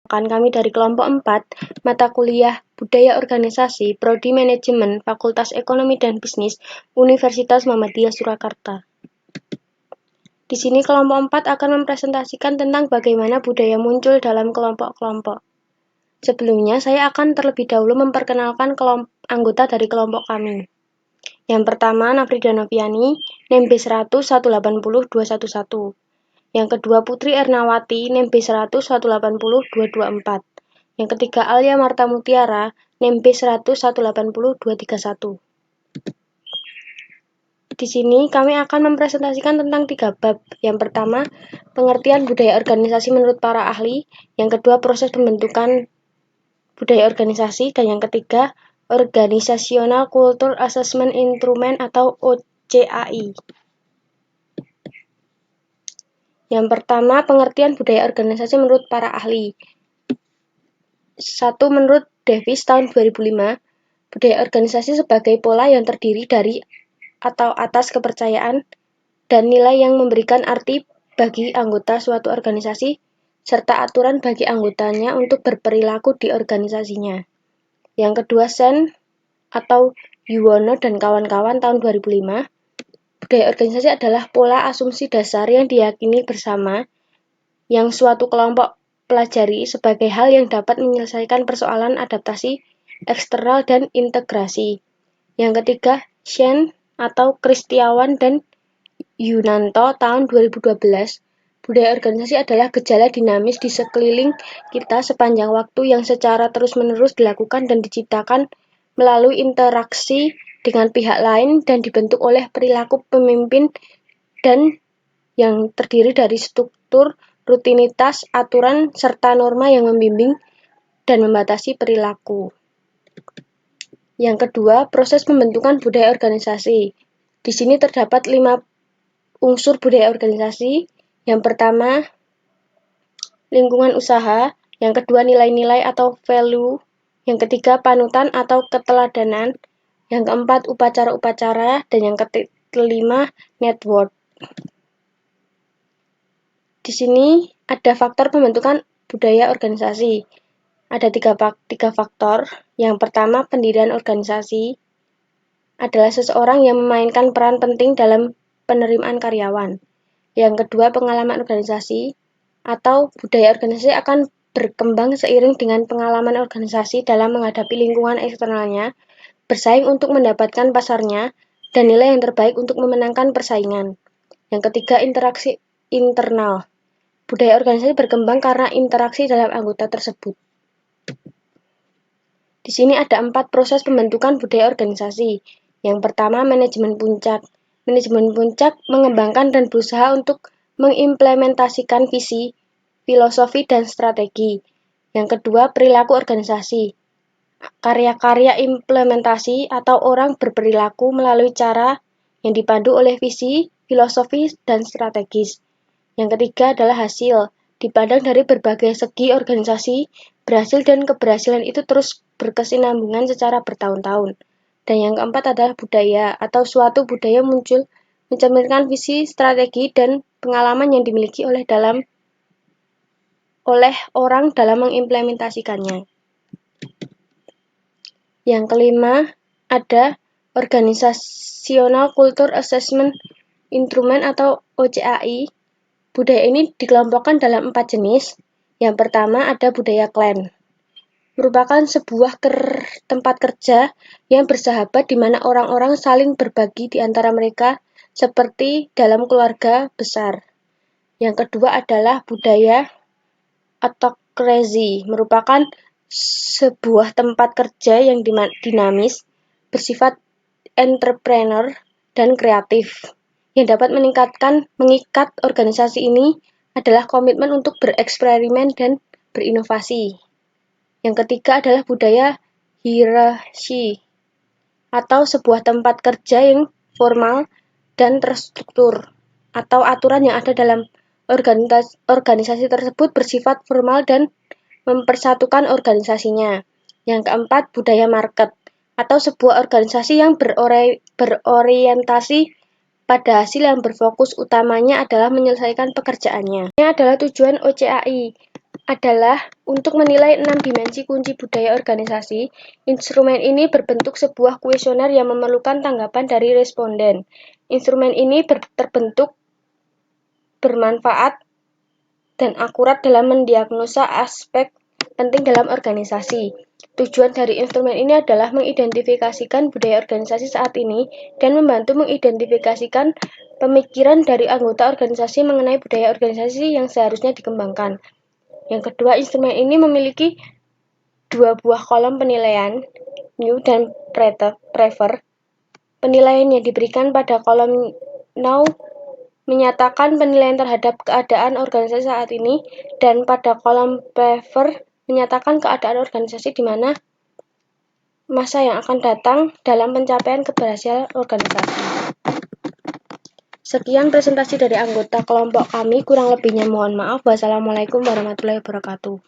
Kami dari kelompok 4, mata kuliah Budaya Organisasi, Prodi Manajemen, Fakultas Ekonomi dan Bisnis, Universitas Muhammadiyah Surakarta. Di sini kelompok 4 akan mempresentasikan tentang bagaimana budaya muncul dalam kelompok-kelompok. Sebelumnya, saya akan terlebih dahulu memperkenalkan anggota dari kelompok kami. Yang pertama, Nafrida Noviani, NIM B100 180 211. Yang kedua, Putri Ernawati, NIM B100 180 224. Yang ketiga, Alia Marta Mutiara, NIM B100 180 231. Di sini kami akan mempresentasikan tentang 3 bab. Yang pertama, pengertian budaya organisasi menurut para ahli. Yang kedua, proses pembentukan budaya organisasi. Dan yang ketiga, Organizational Culture Assessment Instrument atau OCAI. Yang pertama, pengertian budaya organisasi menurut para ahli. 1. Menurut Davis tahun 2005, budaya organisasi sebagai pola yang terdiri dari atau atas kepercayaan dan nilai yang memberikan arti bagi anggota suatu organisasi, serta aturan bagi anggotanya untuk berperilaku di organisasinya. Yang kedua, Sen atau Yuwono dan kawan-kawan tahun 2005, budaya organisasi adalah pola asumsi dasar yang diyakini bersama yang suatu kelompok pelajari sebagai hal yang dapat menyelesaikan persoalan adaptasi eksternal dan integrasi. Yang ketiga, Shen atau Kristiawan dan Yunanto tahun 2012, budaya organisasi adalah gejala dinamis di sekeliling kita sepanjang waktu yang secara terus-menerus dilakukan dan diciptakan melalui interaksi dengan pihak lain dan dibentuk oleh perilaku pemimpin dan yang terdiri dari struktur, rutinitas, aturan, serta norma yang membimbing dan membatasi perilaku. Yang kedua, proses pembentukan budaya organisasi. Di sini terdapat 5 unsur budaya organisasi. Yang pertama, lingkungan usaha. Yang kedua, nilai-nilai atau value. Yang ketiga, panutan atau keteladanan. Yang keempat, upacara-upacara. Dan yang kelima, network. Di sini ada faktor pembentukan budaya organisasi. Ada tiga faktor. Yang pertama, pendirian organisasi adalah seseorang yang memainkan peran penting dalam penerimaan karyawan. Yang kedua, pengalaman organisasi atau budaya organisasi akan berkembang seiring dengan pengalaman organisasi dalam menghadapi lingkungan eksternalnya, bersaing untuk mendapatkan pasarnya, dan nilai yang terbaik untuk memenangkan persaingan. Yang ketiga, interaksi internal. Budaya organisasi berkembang karena interaksi dalam anggota tersebut. Di sini ada 4 proses pembentukan budaya organisasi. Yang pertama, manajemen puncak. Manajemen puncak mengembangkan dan berusaha untuk mengimplementasikan visi, filosofi, dan strategi. Yang kedua, perilaku organisasi. Karya-karya implementasi atau orang berperilaku melalui cara yang dipandu oleh visi, filosofi, dan strategis. Yang ketiga adalah hasil. Dipandang dari berbagai segi organisasi, berhasil dan keberhasilan itu terus berkesinambungan secara bertahun-tahun. Dan yang keempat adalah budaya, atau suatu budaya muncul mencerminkan visi, strategi, dan pengalaman yang dimiliki oleh orang dalam mengimplementasikannya. Yang kelima ada Organizational Culture Assessment Instrument atau OCAI. Budaya ini dikelompokkan dalam 4 jenis. Yang pertama ada budaya klan. Merupakan sebuah tempat kerja yang bersahabat di mana orang-orang saling berbagi di antara mereka seperti dalam keluarga besar. Yang kedua adalah budaya autocracy. Merupakan sebuah tempat kerja yang dinamis, bersifat entrepreneur dan kreatif. Yang dapat mengikat organisasi ini adalah komitmen untuk bereksperimen dan berinovasi. Yang ketiga adalah budaya hierarki atau sebuah tempat kerja yang formal dan terstruktur atau aturan yang ada dalam organisasi tersebut bersifat formal dan mempersatukan organisasinya. Yang keempat, budaya market atau sebuah organisasi yang berorientasi pada hasil yang berfokus utamanya adalah menyelesaikan pekerjaannya. Ini adalah tujuan OCAI adalah untuk menilai 6 dimensi kunci budaya organisasi. Instrumen ini berbentuk sebuah kuesioner yang memerlukan tanggapan dari responden. Instrumen ini terbentuk bermanfaat dan akurat dalam mendiagnosa aspek penting dalam organisasi. Tujuan dari instrumen ini adalah mengidentifikasikan budaya organisasi saat ini dan membantu mengidentifikasikan pemikiran dari anggota organisasi mengenai budaya organisasi yang seharusnya dikembangkan. Yang kedua, instrumen ini memiliki 2 buah kolom penilaian, new dan prefer. Penilaian yang diberikan pada kolom now menyatakan penilaian terhadap keadaan organisasi saat ini, dan pada kolom prefer menyatakan keadaan organisasi di mana masa yang akan datang dalam pencapaian keberhasilan organisasi. Sekian presentasi dari anggota kelompok kami, kurang lebihnya mohon maaf. Wassalamualaikum warahmatullahi wabarakatuh.